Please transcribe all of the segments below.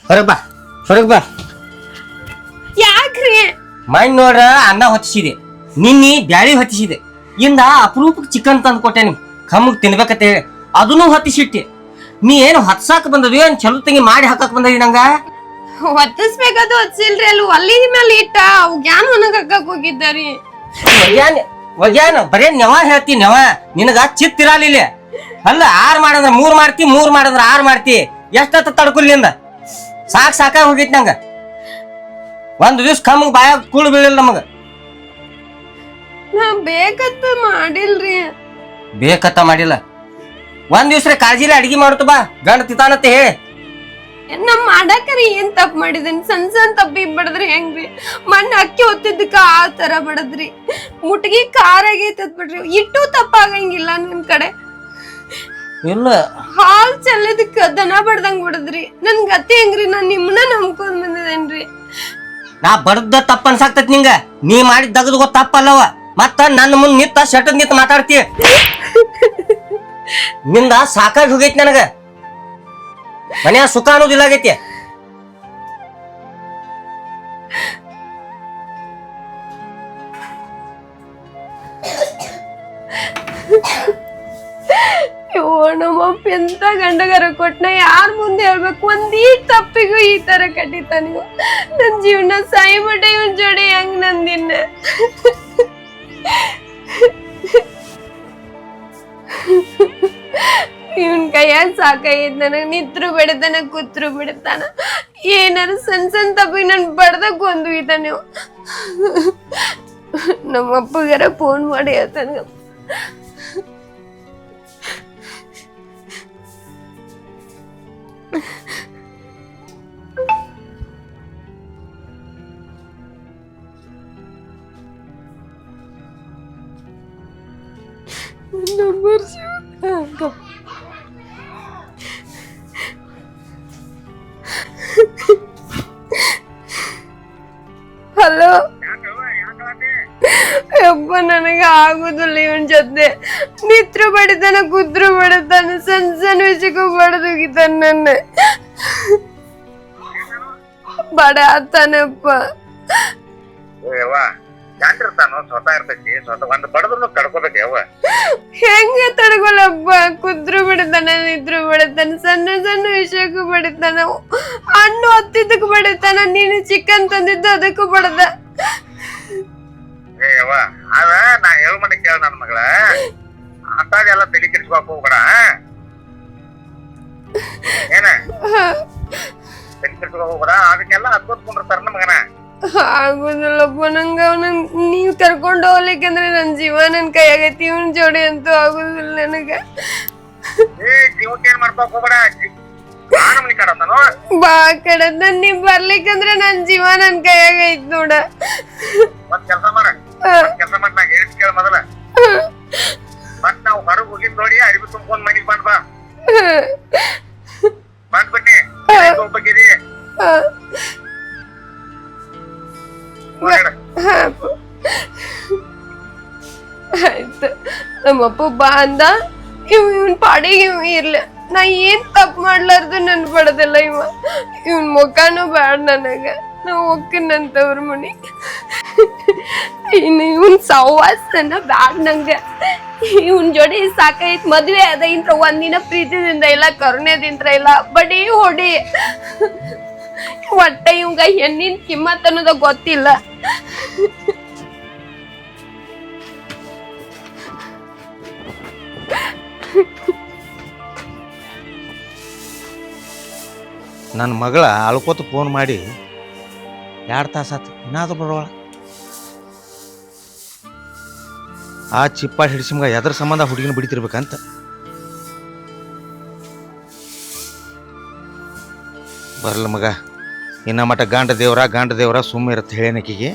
ಹೊರಗೆ ಬಾ ಹೊರಗೆ ಬಾ. ಯಾಕ್ರಿ? ಮಣ್ಣು ನೋಡ್ರ ಅನ್ನ ಹೊತ್ತಿಸಿದೆ, ನಿನ್ನಿ ಬ್ಯಾಳಿ ಹೊತ್ತಿಸಿದೆ, ಇಂದ ಅಪರೂಪಕ್ಕೆ ಚಿಕನ್ ತಂದು ಕೊಟ್ಟೆ ನಿಮ್ ಕಮ್ಮಗ್ ತಿನ್ಬೇಕಂತ ಹೇಳಿ ಅದನ್ನು ಹೊತ್ತಿಸಿಟ್ಟೆ. ನೀ ಏನು ಹೊತ್ಸಾಕ ಬಂದದು ಏನ್ ಚಲೋ ತಂಗಿ ಮಾಡಿ ಹಾಕಕ್ ಬಂದದಿ ನಂಗ? ಹೊತ್ತಿಸ್ಬೇಕಾದ ಹೊತ್ತಿಲ್ರಿ, ಅಲ್ಲಿ ಒಲಿ ಮೇಲೆ ಇಟ್ಟ ಅವ್ ಗ್ಯಾನ್ ಒಣಗ್ ಹಾಕಕ್ ಹೋಗಿದ್ದಾರಿ. ಒಗ್ಯಾನ ಬರೇ ನೆವ ಹೇಳ್ತಿ, ನೆವ ನಿನಗ ಚಿತ್ತಿರಲಿಲ್ಲ. ಅಲ್ಲ 6 ಮಾಡಂದ್ರ 3 ಮಾಡ್ತಿ, 3 ಮಾಡಂದ್ರ 6 ಮಾಡ್ತಿ. ಎಷ್ಟತ್ತ ತಡ್ಕೊಲಿಂದ ಸಾಕಾಗಿ ಹೋಗೈತಿ ನಂಗ. ಒಂದ್ ದಿವ್ಸ ಕಮ್ಮಗ್ ಬಾಯಾಗ ಕೂಳು ಬೀಳಿಲ್ಲ ನಮಗ. ನಾ ಬೇಕತ್ತ ಮಾಡಿಲ್ರಿ. ಬೇಕತ್ತ ಮಾಡಿಲ್ಲ, ಒಂದ್ ದಿವ್ಸ ಕಾಳಜಿಲಿ ಅಡಿಗೆ ಮಾಡುತ್ತ ಬಾ ಗಂಡ ತಿತಾನತ್ತೆ ಹೇಳಿ. ನಮ್ ಮಾಡಾಕರಿ ಏನ್ ತಪ್ಪ ಮಾಡಿದೀನಿ? ಸಣ್ಣ ತಪ್ಪಿಗೆ ಬಡದ್ರಿ ಹೆಂಗ್ರಿ? ಮಣ್ಣ ಅಕ್ಕಿ ಹೊತ್ತಿದ್ದಕ್ಕ ಆ ತರ ಬಡದ್ರಿ, ಮುಟ್ಗಿ ಖಾರ ಆಗೈತದ್ ಬಿಡ್ರಿ. ಇಟ್ಟು ತಪ್ಪಾಗಂಗಿಲ್ಲ ನನ್ ಕಡೆ. ಇಲ್ಲ ಹಾಲ್ ಚೆಲ್ಲದಕ್ಕ ದನ ಬಡ್ದಂಗ್ ಬಡದ್ರಿ. ನನ್ ಗತಿ ಹೆಂಗ್ರಿ? ನಾನ್ ನಿಮ್ಮನ್ನ ನಂಬ್ಕೊಂಡ್ ಬಂದಿದ್ದೇನ್ರಿ. ನಾ ಬಡ್ದ ತಪ್ಪ ಅನ್ಸಾಕ್ತೈತಿ ನಿಂಗ. ನೀ ಮಾಡಿದ ದಗದ್ ಗೊತ್ತ ತಪ್ಪಲ್ಲವ, ಮತ್ತ ನನ್ನ ಮುಂದ್ ನಿತ್ತ ಶಟದ್ ನಿಂತ ಮಾತಾಡ್ತಿ. ನಿಂದ ಸಾಕಾಗಿ ಹೋಗೈತಿ ನನಗ. ಮನೆಯ ಸುಖ ಅನ್ನೋದಿಲ್ಲ ಆಗೈತಿ. ನಮ್ಮಪ್ಪ ಎಂತ ಗಂಡಗರ ಕೊಟ್ನ ಯಾರ ಮುಂದೆ ಹೇಳ್ಬೇಕು? ಒಂದೀ ತಪ್ಪಿಗೂ ಈ ತರ ಕಟ್ಟಿತ ನೀವು. ನನ್ ಜೀವನ ಸಾಯಿಬಿಟ್ಟೆ ಇವನ್ ಜೋಡಿ ಹೆಂಗ್ ನಂದಿನ್ನ. ಇವನ್ ಕೈಯಾಗ ಸಾಕಾಗೈತ್ ನನಗ್. ನಿತ್ರು ಬಿಡ್ತಾನ, ಕೂತ್ರು ಬಿಡ್ತಾನ. ಏನಾರ ಸಣ್ಣ ತಪ್ಪಿಗೆ ನನ್ ಬಡ್ದಕ್ ಒಂದು ಇದ ನೀವು. ನಮ್ಮ ಅಪ್ಪಗಾರ ಫೋನ್ ಮಾಡಿ ಹೇಳ್ತಾನ. ನಂಬರ್ ಹಲೋ ಅಪ್ಪ, ನನಗ ಆಗುದಿಲ್ಲ ಇವನ್ ಜೊತೆ. ನಿತ್ರು ಬಡಿತಾನ, ಕುದ್ರು ಬಡಿತಾನ, ಸಣ್ಣ ವಿಷಯಕ್ಕೂ ಬಡದೋಗಿತಾನ. ನನ್ನ ಬಡ ಆತಾನಪ್ಪ. ಹೆಂಗ ತಡ್ಕೊಳಪ್ಪ? ಕುದ್ರು ಬಿಡ್ತಾನ, ನಿದ್ರು ಬಿಡ್ತಾನ, ಸಣ್ಣ ವಿಷಯಕ್ಕೂ ಬಡಿತಾನ. ಹಣ್ಣು ಹೊತ್ತಿದ್ದಕ್ಕೂ ಬಡಿತಾನ. ನೀನು ಚಿಕನ್ ತಂದಿದ್ದು ಅದಕ್ಕೂ ಬಡದ. ನಾ ಹೇಳ ಮನೆ ಕೇಳ ನನ್ ಮಗಳ, ಅಂತಾಗೆಲ್ಲ ತಲೆ ಕೆಡಿಸ್ಕೊಕ್ ಹೋಗ್ಬೇಡ. ಏನ ತಲೆ ಕೆಡಿಸ್ಕೊಕ್ ಹೋಗ್ಬೇಡ. ಅದಕ್ಕೆಲ್ಲ ಹತ್ಕೊಂಡ್ಬಿಡ್ತಾರ ನಮಗನ. ಆಗುದಿಲ್ಲಪ್ಪ ನಂಗ. ನೀವ್ ಕರ್ಕೊಂಡ್ ಹೋಗ್ಲಿಕ್ಕಂದ್ರೆ ನನ್ ಜೀವ ನನ್ ಕೈಯಾಗೈತಿ. ಇವನ್ ಜೋಡಿ ಅಂತೂ ಆಗುದಿಲ್ಲ ನನಗ. ಜೀವಕ್ಕೆ ಏನ್ ಮಾಡ್ಕೊಕ್ ಹೋಗ್ಬೇಡ. ಬಾ ಕಡೆ ನೀವ್ ಬರ್ಲಿಕ್ಕಂದ್ರೆ ನನ್ ಜೀವ ನನ್ ಕೈಯಾಗೈತ್ ನೋಡ. ಒಂದ್ ಕೆಲಸ ಮಾಡ, ನಾ ಹೇಳಿದ್ ಕೇಳ ಮೊದಲ. ಮತ್ ನಾವ್ ಹೊರಗ್ ಹೋಗಿದ್ ನೋಡಿ ಅರಿವಿ ತುಂಬ್ಕೊಂಡ್ ಮನಿಗ್ ಬಂದ್ ಬಾ. ಬಂದ್ ಬನ್ನಿ ಹೋಗ್ಬೇಕಿರಿ. ಆಯ್ತು, ನಮ್ಮಪ್ಪ ಬಾ ಅಂದ. ಇವನ್ ಪಾಡಿಗೆ ಇರ್ಲ. ನಾ ಏನ್ ತಪ್ಪ ಮಾಡ್ಲಾರ್ದು ನನ್ ಬಡದಲ್ಲ ಇವನ್ ಮುಖಾನು ಬ್ಯಾಡ ನನಗ. ನಾ ಹೋಗ್ತೀನಂತವ್ರ ಮನಿ. ಇನ್ನು ಇವನ್ ಸಹವಾಸನ ಬ್ಯಾಡ ನಂಗ. ಇವನ್ ಜೋಡಿ ಸಾಕೈತ್. ಮದ್ವೆ ಅದ ಇಂತ್ರ ಒಂದಿನ ಪ್ರೀತಿದಿಂದ ಇಲ್ಲ, ಕರುಣೆದಿಂತ್ರ ಇಲ್ಲ, ಬಡಿ ಹೊಡಿ. ಒಟ್ಟ ಇವಂಗ ಹೆಣ್ಣಿನ ಕಿಮ್ಮತ್ ಅನ್ನೋದ ಗೊತ್ತಿಲ್ಲ. ನನ್ನ ಮಗಳ ಅಳ್ಕೋತ ಫೋನ್ ಮಾಡಿ 2 ತಾಸಾತು, ಏನಾದ್ರು ಬರೋಳ. ಆ ಚಿಪ್ಪಾಡಿ ಹಿಡಿಸಿ ಮಗ ಎದ್ರ ಸಂಬಂಧ ಹುಡುಗಿನ ಬಿಡ್ತಿರ್ಬೇಕಂತ. ಬರಲ್ಲ ಮಗ, ಇನ್ನ ಮಟ ಗಂಡ ದೇವ್ರ ಸುಮ್ಮ ಇರತ್ತೆ ಹೇಳೇನಕಿಗೆ.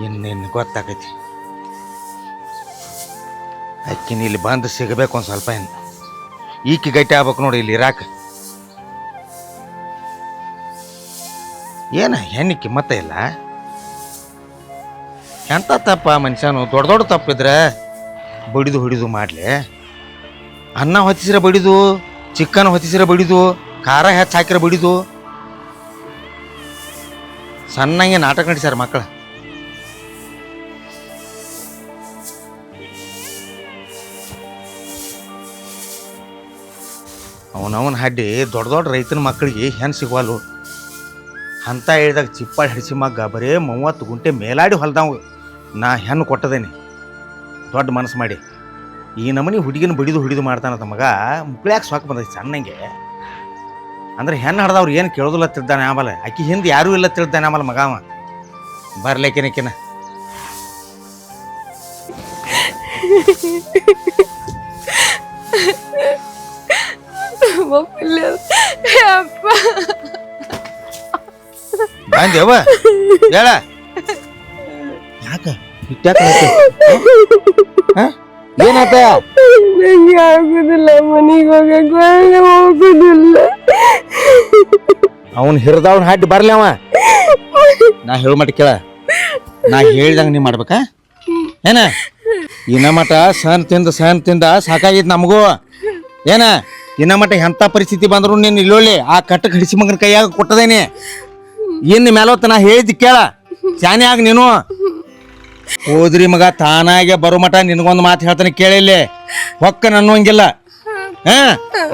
ಇನ್ನೇನು ಗೊತ್ತಾಗೈತಿ. ಅಕ್ಕಿನ ಇಲ್ಲಿ ಬಂದು ಸಿಗಬೇಕು ಒಂದು ಸ್ವಲ್ಪ. ಏನು ಈಕಿ ಗಟ್ಟಿ ಆಗ್ಬೇಕು ನೋಡಿ ಇಲ್ಲಿ ಇರಾಕ. ಏನ ಹೆಣ್ಣಿ ಕಿಮ್ಮತ್ತ ಇಲ್ಲ. ಎಂಥ ತಪ್ಪ ಮನುಷ್ಯನು. ದೊಡ್ಡ ತಪ್ಪಿದ್ರೆ ಬಡಿದು ಹೊಡಿದು ಮಾಡಲಿ. ಅನ್ನ ಹೊತ್ತಿಸಿರ ಬಡಿದು, ಚಿಕನ್ ಹೊತ್ತಿಸಿರ ಬಡಿದು, ಖಾರ ಹೆಚ್ಚು ಹಾಕಿರ ಬಡಿದು, ಸಣ್ಣಂಗೆ ನಾಟಕ ನಡಿಸ್ಯಾರ ಮಕ್ಕಳು. ಅವನವನ ಹಡ್ಡಿ ದೊಡ್ಡ ದೊಡ್ಡ ರೈತನ ಮಕ್ಕಳಿಗೆ ಹೆಣ್ಣು ಸಿಗುವಲ್ಲು ಅಂತ ಹೇಳಿದಾಗ ಚಿಪ್ಪಾಡಿ ಹಿಡಿಸಿ ಮಗ್ಗ ಬರೇ 30 ಗುಂಟೆ ಮೇಲಾಡಿ ಹೊಲ್ದಾವು ನಾ ಹೆಣ್ಣು ಕೊಟ್ಟದೇನೆ ದೊಡ್ಡ ಮನಸ್ಸು ಮಾಡಿ. ಈ ನಮನಿ ಹುಡುಗಿನ ಹಿಡಿದು ಮಾಡ್ತಾನಂತ ಮಗ ಮುಕ್ಳ್ಯಾಕೆ ಸಾಕು ಬಂದೈತಿ ಸಣ್ಣಂಗೆ. ಅಂದ್ರೆ ಹೆಣ್ಣು ಹಡ್ದವ್ರು ಏನು ಕೇಳೋದಿಲ್ಲ ತಿಳ್ದಾನೆ ಆಮೇಲೆ ಆಕಿ ಹಿಂದೆ ಯಾರೂ ಇಲ್ಲ ತಿಳ್ದಾನೆ ಆಮೇಲೆ ಮಗ ಅವ ಬರ್ಲೇಕಿನಕಿನ. ಬಂದೇವ ಹೇಳ ಯಾಕ ಏನಾತ? ನಂಗೆ ಆಗುದಿಲ್ಲ, ಮನೆಗೆ ಹೋಗುದಿಲ್ಲ. ಅವನ್ ಹಿರಿದವನ್ ಹಾಡಿ ಬರ್ಲಿ ಅವ. ನಾ ಹೇಳ ಮಟ್ಟ ಕೇಳ, ನಾ ಹೇಳ್ದಂಗ ನೀ ಮಾಡ್ಬೇಕಾ ಏನ? ಇನ್ನ ಮಟ ಸಹನ್ ತಿಂದ ಸಾಕಾಗಿತ್ತು ನಮಗೂ ಏನ. ಇನ್ನ ಮಟ ಎಂತ ಪರಿಸ್ಥಿತಿ ಬಂದ್ರು ನೀನು ಇಲ್ಲೊಳ್ಳಿ ಆ ಕಟ್ಟ ಕಡಿಸಿ ಮಗನ ಕೈಯಾಗ ಕೊಟ್ಟದೇನಿ. ಇನ್ನು ಮೇಲೊತ್ತ ನಾ ಹೇಳಿದ್ ಕೇಳ, ಚಾನೆ ಆಗ ನೀನು. ಹೋದ್ರಿ ಮಗ ತಾನಾಗೆ ಬರೋ ಮಟ ನಿನಗೊಂದು ಮಾತು ಹೇಳ್ತಾನೆ ಕೇಳಿಲ್ಲಿ, ಹೊಕ್ಕನ ಅನ್ನೋಂಗಿಲ್ಲ.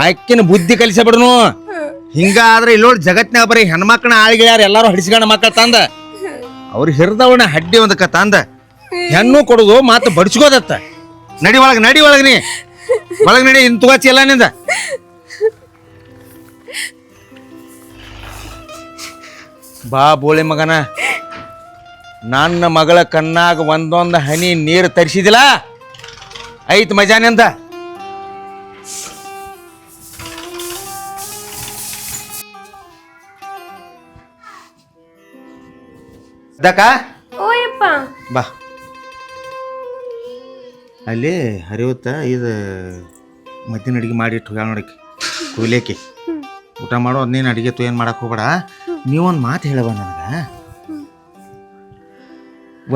ಅಕ್ಕಿನ ಬುದ್ಧಿ ಕಲಿಸ ಬಿಡ್ನು. ಹಿಂಗಾದ್ರೆ ಇಲ್ಲೋಡಿ ಜಗತ್ನಾಗ ಬರೀ ಹೆಣ್ಮಕ್ಳನ್ನ ಆಳ್ಗಿಳ್ಯಾರ ಎಲ್ಲಾರು ಹಡಿಸ್ಕೊಂಡ ಮಕ್ಕಳ ತಂದ ಅವ್ರು ಹಿರಿದವನ ಹಡ್ಡಿ ಒಂದಕ್ಕ ತಂದ ಹೆಣ್ಣು ಕೊಡುದು ಮಾತು ಬಡಿಸ್ಕೋದತ್ತ. ನಡಿ ಒಳಗ ನೀ ಒಳಗ್ ನಡಿ. ಇನ್ ತುಗಾಚಿ ಎಲ್ಲ ನಿಂದ ಬಾ ಬೋಳಿ ಮಗನ. ನನ್ನ ಮಗಳ ಕಣ್ಣಾಗ ಒಂದೊಂದು ಹನಿ ನೀರು ತರಿಸಿದಿಲ್ಲ ಐತ್ ಮಜಾನೆಂದ. ಓಯಪ್ಪ ಬಾ ಅಲ್ಲಿ ಹರಿಯುತ್ತ ಇದು ಮದ್ದಿನ ಅಡಿಗೆ ಮಾಡಿ ಇಟ್ಟು ಹೋಗ್ಯಾಳ ನೋಡಕ್ಕೆ ಕುಯ್ಲೇಕಿ. ಊಟ ಮಾಡೋ ಅದ್ನೇನು ಅಡಿಗೆ ಏನು ಮಾಡಕ್ಕೆ ಹೋಗ್ಬೇಡ. ನೀವೊಂದು ಮಾತು ಹೇಳವ ನನಗೆ.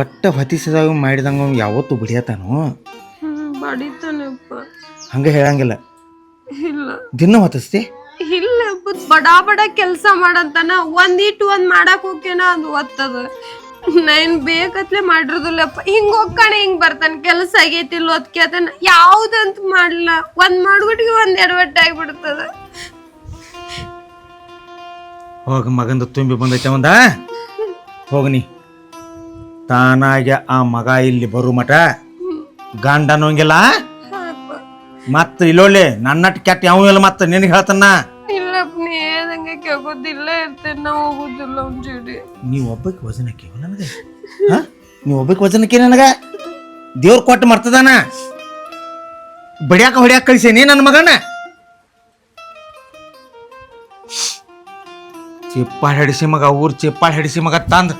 ಒಟ್ಟ ಹೊತ್ತಿಸಿದಾಗ ಮಾಡಿದಂಗ ಯಾವತ್ತು ಬಿಡಿಯತಾನು ಹಂಗೆ ಹೇಳಂಗಿಲ್ಲ. ದಿನ ಹೊತ್ತಿಸ್ತಿ ಇಲ್ಲ ಬಡ ಕೆಲ್ಸ ಮಾಡಂತಾನ ಒಂದಿಟ್ಟು ಮಾಡಕ್ ಹೋಗ್ಯನ ಅದು ಒತ್ತದ. ನೈನ್ ಬೇಕತ್ಲೆ ಮಾಡಿರೋದಿಲ್ಲಪ್ಪ. ಹಿಂಗ್ ಹೋಗ್ಕಣೆ ಹಿಂಗ್ ಬರ್ತಾನ ಕೆಲ್ಸ ಆಗೈತಿಲ್ಲ ಒತ್ಕೇತನ ಯಾವ್ದಂತ ಮಾಡ್ಲ. ಒಂದ್ ಮಾಡ್ಬಿಟ್ಟಿಗೆ ಒಂದ್ ಎಡವಟ್ಟ ಆಗಿಬಿಡ್ತದ. ಹೋಗ ಮಗಂದ ತುಂಬಿ ಬಂದೈತೆ ಒಂದ ಹೋಗನಿ. ತಾನಾಗೆ ಆ ಮಗ ಇಲ್ಲಿ ಬರು ಮಟ ಗಂಡ ಅನ್ನೋಂಗಿಲ್ಲ. ಮತ್ತ ಇಲ್ಲೊಳ್ಳಿ ನನ್ನಟ್ಟು ಕೆಟ್ಟ ಯಾವ ಇಲ್ಲ. ಮತ್ತ ನಿನಗೆ ಹೇಳ್ತಾನ ಇಲ್ಲಪ್ಪ ನೀ ಹೇಳ್ದಂಗೆ ಕೇಳೋದಿಲ್ಲ ಇರ್ತೇನೆ ನಾ ಹೋಗುದಿಲ್ಲ ಅವ್ನ ಜೋಡಿ. ನೀವು ಒಬ್ಬಕ್ಕೆ ವಜನಕ್ಕೆ ನನಗೆ ನೀವು ಒಬ್ಬಕ್ಕೆ ವಜನಕ್ಕೆ ನನಗ ದೇವ್ರ ಕೊಟ್ಟು ಮರ್ತದಾನ ಬಡಿಯಾಕ ಹೊಡಿಯಾಕ ಕಳಿಸೇನಿ ನನ್ನ ಮಗನ. ಚಿಪ್ಪಾಡ್ ಹಿಡಿಸಿ ಮಗ ಊರ್ ಚಿಪ್ಪಾಡ್ ಹಿಡಿಸಿ ಮಗ ತಂದ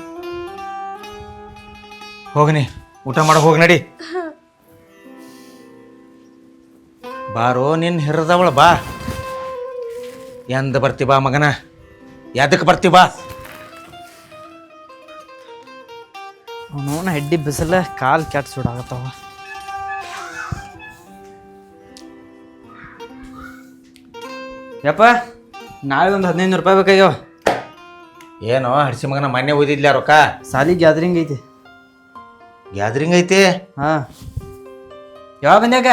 ಹೋಗನಿ ಊಟ ಮಾಡ ಹೋಗಿ ನಡಿ. ಬಾರೋ ನಿನ್ನ ಹಿರಿದವಳ ಬಾ. ಎಂದ ಬರ್ತಿ ಬಾ ಮಗನ, ಎದಕ್ಕೆ ಬರ್ತಿ ಬಾ. ಅವನವನ ಹೆಡ್ಡಿ ಬಿಸಿಲ ಕಾಲು ಕೆಟ್ಟ ಸುಡಾಗತ್ತವ. ಯಪ್ಪ ನಾಳೆ ಒಂದು 1500 ರೂಪಾಯಿ ಬೇಕಾಗ್ಯಾವ. ಏನೋ ಹಡಿಸಿ ಮಗನ ಮೊನ್ನೆ ಓದಿದ್ಲ ರೊಕ್ಕ. ಸಾಲಿ ಗ್ಯಾದರಿಂಗ್ ಐತಿ. ಗ್ಯಾದರಿಂಗ್ ಐತಿ? ಹಾಂ. ಯಾವಾಗ ಬಂದ್ಯಾಕ?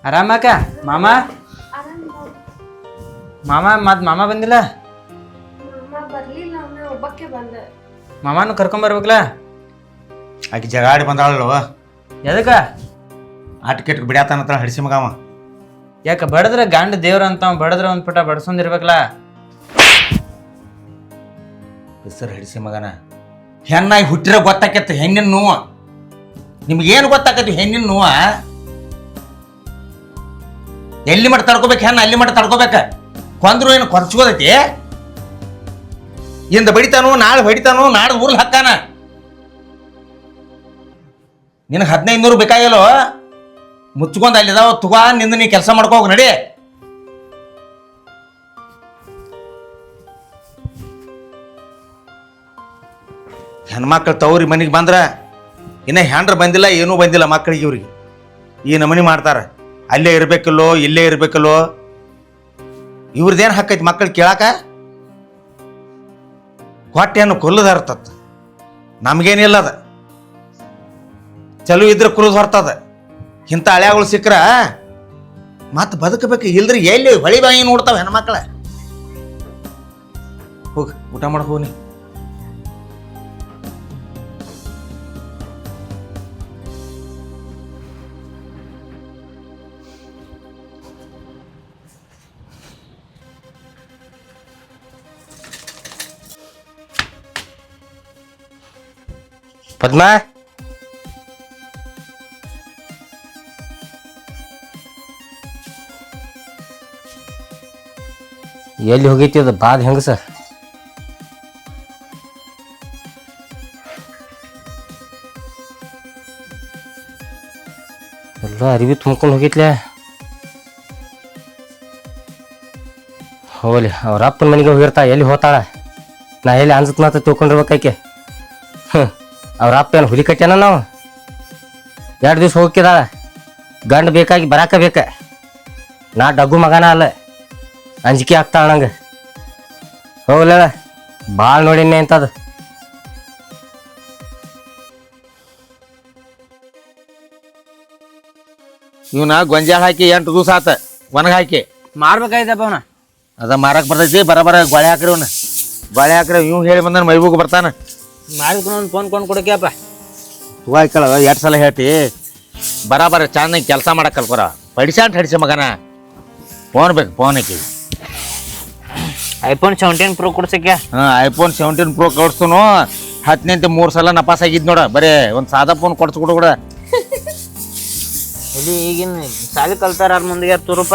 ಆರಾಮಕ್ಕ? ಮಾಮ ಮಾಮ ಬಂದಿಲ್ಲ? ಮಾಮನು ಕರ್ಕೊಂಬರ್ಬೇಕಲ್ಲ. ಆಕೆ ಜಗಾಡಿ ಬಂದಾಳಲ್ವ ಎದಕ್ಕ? ಆಟಿಕೆಟ್ ಬಿಡ್ಯಾತಾನತ್ರ ಹಡಿಸಿ ಮಗವ. ಯಾಕ ಬಡದ್ರ ಗಂಡ ದೇವ್ರ ಅಂತ ಬಡದ್ರ ಒಂದ್ ಪುಟ ಬಡ್ಸೊಂದಿರ್ಬೇಕಲ್ಲ. ಹೆಸರು ಹಡಿಸಿ ಮಗನ ಹೆಣ್ಣಾಗಿ ಹುಟ್ಟಿರ ಗೊತ್ತಾಕೈತಿ ಹೆಣ್ಣಿನ ನೋವು. ನಿಮ್ಗೇನು ಗೊತ್ತಾಕೈತಿ ಹೆಣ್ಣಿನ ನೋವ? ಎಲ್ಲಿ ಮಟ್ಟ ತಡ್ಕೋಬೇಕು ಹೆಣ್ಣು ಅಲ್ಲಿ ಮಟ್ಟ ತಡ್ಕೋಬೇಕ. ಕೊಂದ್ರು ಏನು ಕೊರ್ಚ್ಕೋದೈತಿ? ಇಂದ ಬಡಿತಾನು ನಾಳೆ ಹೊಡಿತಾನು ನಾಳೆ ಊರ್ಲ್ ಹಾಕ್ತಾನ. ನಿನಗೆ 1500 ಬೇಕಾಗಿಲ್ಲೋ ಮುಚ್ಕೊಂಡ್ ಅಲ್ಲಿದಾವ ತುಗಾ ನಿಂದ ನೀ ಕೆಲಸ ಮಾಡ್ಕೋಗ ನಡಿ. ಹೆಣ್ಮಕ್ಳು ತವ್ರಿ ಮನೆಗೆ ಬಂದ್ರ ಇನ್ನ ಹೆಂಡ್ರ ಬಂದಿಲ್ಲ ಏನೂ ಬಂದಿಲ್ಲ ಮಕ್ಕಳಿಗೆ. ಇವ್ರಿಗೆ ಈ ನಮನಿ ಮಾಡ್ತಾರ. ಅಲ್ಲೇ ಇರ್ಬೇಕಲ್ಲೋ ಇಲ್ಲೇ ಇರ್ಬೇಕಲ್ಲೋ. ಇವ್ರದ್ದೇನು ಹಕ್ಕೈತಿ ಮಕ್ಕಳು ಕೇಳಾಕ? ಹೊಟ್ಟೆಯನ್ನು ಕೊಲ್ಲದ ಇರ್ತದ. ನಮ್ಗೇನಿಲ್ಲ ಅದ, ಚಲೋ ಇದ್ರೆ ಕುಲದ್ ಹೊರ್ತದ. ಇಂಥ ಹಳ್ಯಾಗಳು ಸಿಕ್ಕ್ರ ಮತ್ತೆ ಬದುಕಬೇಕು, ಇಲ್ದ್ರಿ ಎಲ್ಲಿ ಹೊಳಿ ಬಾಯಿ ನೋಡ್ತಾವ ಹೆಣ್ಮಕ್ಳ. ಹೋಗಿ ಊಟ ಮಾಡಕ್ ಹೋಗಿ. ಪದ್ಮಾ, ಎಲ್ಲಿ ಹೋಗೈತಿ ಅದು ಬಾದ್ ಹೆಂಗಸ? ಎಲ್ಲ ಅರಿವಿ ತುಂಬ್ಕೊಂಡು ಹೋಗಿತ್ಲೆ. ಹೋಗ್ಲಿ, ಅವ್ರ ಅಪ್ಪನ ಮನೆಗೆ ಹೋಗಿರ್ತಾ, ಎಲ್ಲಿ ಹೋತಾಳ? ನಾ ಎಲ್ಲಿ ಅನ್ಸತ್ನಾತ ತಿಳ್ಕೊಂಡಿರ್ಬೇಕಾಕೆ. ಅವ್ರ ಅಪ್ಪ ಏನು ಹುಲಿ ಕಟ್ಯಾನ? ನಾವು 2 ದಿವ್ಸ ಹೋಗಿದಾಳ. ಗಂಡು ಬೇಕಾಗಿ ಬರಾಕ ಬೇಕ. ನಾ ಡಗ್ಗು ಮಗನ ಅಲ್ಲ, ಅಂಜಿಕೆ ಆಗ್ತಾಳ ನಂಗೆ. ಹೋಗ್ಲ, ಭಾಳ ನೋಡಿನಿ ಅಂತದ. ಇವನ ಗೊಂಜಾಳ ಹಾಕಿ 8 ದಿವಸ ಆತ ಒಣಗ ಹಾಕಿ ಮಾರ್ಬೇಕಾಯ್ತಪ್ಪ ಅವನ. ಅದ ಮಾರಕ್ ಬರ್ತೈತಿ. ಬರ ಗೋಳೆ ಹಾಕ್ರಿ ಅವ್ನ, ಗೋಳೆ ಹಾಕ್ರಿ. ಇವ್ ಹೇಳಿ ಬಂದಾನ ಮೈಬೂಗ್ ಬರ್ತಾನ. ಮಾರಿಕೊಂಡು ಒಂದು ಫೋನ್ ಕೊಂಡು ಕೊಡಕ್ಯಪ್ಪ. ತುಗಾಯ್ಕಳ 2 ಸಲ ಹೇಳ್ತಿ. ಬರ ಚಂದಂಗೆ ಕೆಲಸ ಮಾಡಕ್ ಕಲ್ಕೊರ. ಹಡಿಸ ಮಗನ. ಫೋನ್ ಬೇಕು, ಫೋನ್ ಹಾಕಿ. ಐಫೋನ್ 17 Pro ಕೊಡ್ಸಕ್ಕೆ. ಐಫೋನ್ 17 Pro ಕೊಡ್ಸ್ತನು. 10 3 ಸಲ ನಪಾಸ್ ಆಗಿದ್ ನೋಡ. ಬರೇ ಒಂದು ಸಾದಾ ಫೋನ್ ಕೊಡ್ಸ್ಕೊಡು ಕೂಡ. ಇಲ್ಲಿ ಈಗಿನ ಸಾಲಿ ಕಲ್ತಾರ ಮುಂದಿಗೆ ತುರುಪ.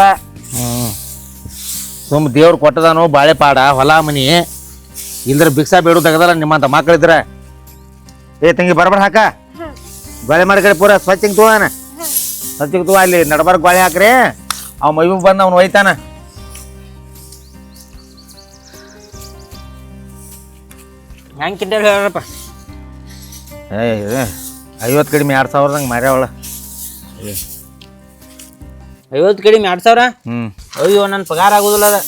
ಸುಮ್ ದೇವ್ರು ಕೊಟ್ಟದಾನು ಬಾಳೆ ಪಾಡ ಹೊಲ ಮನಿ. ಇಲ್ದ್ರ ಭಿಕ್ಷಾ ಬೇಡುದಾಗದಲ್ಲ ನಿಮ್ಮಂತ ಮಕ್ಕಳಿದ್ರ. ಏ ತಂಗಿ ಬರಬರ ಹಾಕ. ಗೋಳೆ ಮಾಡಿ ಕಡೆ ಪೂರ ಸ್ವಚ್ಛಂಗೆ ತಗೋಣ. ಸ್ವಚ್ಛಗೆ ತಗೋ. ಅಲ್ಲಿ ನಡಬಾರ ಗೋಳೆ ಹಾಕ್ರಿ. ಅವ್ ಮೈಬೂಗ್ ಬಂದು ಅವ್ನು ಒಯ್ತಾನ. ಹೆಂಗೆ ಕಿಂಟಲ್ ಹೇಳ್ರಪ್ಪ? 50 ಕಡಿಮೆ 2000 ಮಾರ್ಯಾವಳ. 50 ಕಡಿಮೆ 2000? ಹ್ಮ್. ಅಯ್ಯೋ, ನನ್ನ ಪಗಾರ ಆಗೋದಿಲ್ಲ ಅದ.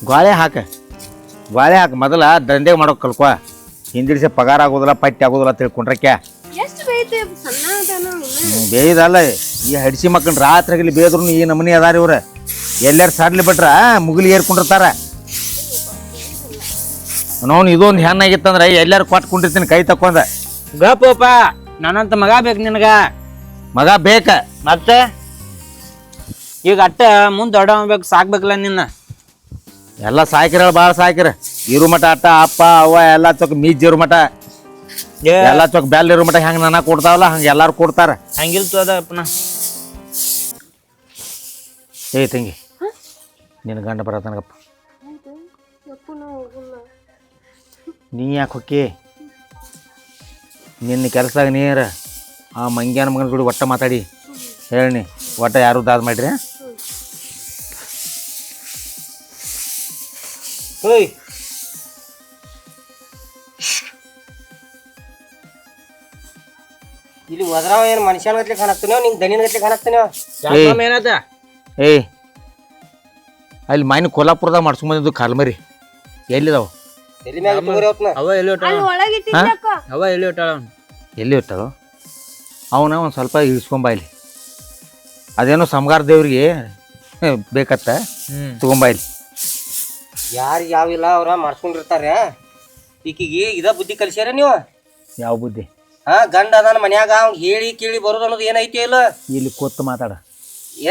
ಗೋಳೆ ಹಾಕ, ಗೋಳೆ ಹಾಕ. ಮೊದಲ ದಂಧೆ ಮಾಡೋಕೆ ಕಲ್ಕೊ. ಹಿಂದಿಡಿಸಿ ಪಗಾರ ಆಗೋದಿಲ್ಲ, ಪಟ್ಟಿ ಆಗೋದಿಲ್ಲ ತಿಳ್ಕೊಂಡ್ರಕ್ಯ. ಎಷ್ಟು ಬೇಯ್ತು ಸಣ್ಣ ಅದಾನ ಅವ್ನು. ಬೇಯ್ದಲ್ಲ, ಈ ಹಡಿಸಿ ಮಕ್ಕಳು ರಾತ್ರಿಗಲಿ ಬೇದ್ರು ಈ ನಮೂನಿ ಅದಾರ ಇವ್ರ. ಎಲ್ಲಾರು ಸಡ್ಲಿ ಬಿಟ್ರ ಮುಗಿಲಿ ಏರ್ಕೊಂಡಿರ್ತಾರ. ನೋನ್ ಇದೊಂದು ಹೆಣ್ಣಾಗಿತ್ತಂದ್ರೆ ಎಲ್ಲಾರು ಕೊಟ್ಕೊಂಡಿರ್ತೀನಿ ಕೈ ತಕೊಂಡ. ಗಪ್ಪಪ್ಪ, ನನ್ನಂತ ಮಗ ಬೇಕು ನಿನಗ. ಮಗ ಬೇಕ ಮತ್ತೆ ಈಗ ಅಟ್ಟ ಮುಂದೆ ದೊಡ್ಡ ಬೇಕು, ಸಾಕ್ಬೇಕಲ್ಲ ನಿನ್ನ. ಎಲ್ಲ ಸಾಕಿರ, ಭಾಳ ಸಾಕಿರ. ಇರು ಮಠ ಅಟ್ಟ ಅಪ್ಪ ಅವ್ವ ಎಲ್ಲ ಚೊಕ್ ಮೀಜಿರು ಮಠ, ಎಲ್ಲ ಚೊಕ್ ಬ್ಯಾಲ್ ಇರು ಮಠ ಹೆಂಗ್ ನನ್ನ ಕೊಡ್ತಾವಲ್ಲ ಹಂಗ ಎಲ್ಲಾರು ಕೊಡ್ತಾರ. ಹಂಗಿಲ್ತು ಅದಪ್ಪನ. ಏ ತಂಗಿ, ನಿನ್ನ ಗಂಡ ಬರತನಗಪ್ಪ. ನೀ ಯಾಕೆ ಹೊಕ್ಕಿ? ನಿನ್ನ ಕೆಲಸದಾಗ ನೀರ ಆ ಮಂಗ್ಯಾನ ಮಗನ ಕೂಡ ಒಟ್ಟ ಮಾತಾಡಿ ಹೇಳಿ. ಒಟ್ಟ ಯಾರು ದಾದ್ ಮಾಡ್ರಿ. ಓಯ್, ಇಲ್ಲಿ ಒದ್ರಾವ ಏನು ಮನುಷ್ಯನ ಗಟ್ಲೆ ಕಾಣಕ್ತಾನೋ, ನಿಂಗೆ ದನಿನ ಗಟ್ಲೆ ಕಾಣಕ್ತಾನೋ? ಏನಾತ? ಏಯ್, ಅಲ್ಲಿ ಮಾಯಿನ ಕೊಲ್ಲಾಪುರದಾಗ ಮಾಡ್ಸ್ಕೊಂಬಂದಿದ್ದು ಕಾಲ್ಮರಿ ಎಲ್ಲಿದಾವ? ಎಲ್ಲಿ ಮ್ಯಾಗ ತಗೋರಿ ಅವತ್ನ? ಅವ ಎಲ್ಲಿ ಹೊಟ್ಟಾಳ? ಅವ ಎಲ್ಲಿ ಹೊಟ್ಟಾಳ? ಅವನು ಎಲ್ಲಿ ಇರ್ತಾಳು? ಅವನ ಒಂದು ಸ್ವಲ್ಪ ಇಳಿಸ್ಕೊಂಬ. ಇಲ್ಲಿ ಅದೇನೋ ಸಂಗಾರ ದೇವ್ರಿಗೆ ಬೇಕತ್ತ, ತಗೊಂಬ. ಇಲ್ಲಿ ಯಾರಿಗೆ ಯಾವಿಲ್ಲ ಅವ್ರ ಮಾಡ್ಸ್ಕೊಂಡಿರ್ತಾರೆ. ಈಕಿಗೆ ಇದ ಬುದ್ಧಿ ಕಲಿಸ್ಯಾರ ನೀವು? ಯಾವ ಬುದ್ಧಿ? ಗಂಡ ಅದಾನ ಮನ್ಯಾಗ, ಅವ್ನ್ ಹೇಳಿ ಕೇಳಿ ಬರೋದು ಅನ್ನೋದು ಏನೈತಿ ಇಲ್ಲ? ಇಲ್ಲಿ ಕೊತ್ತು ಮಾತಾಡ.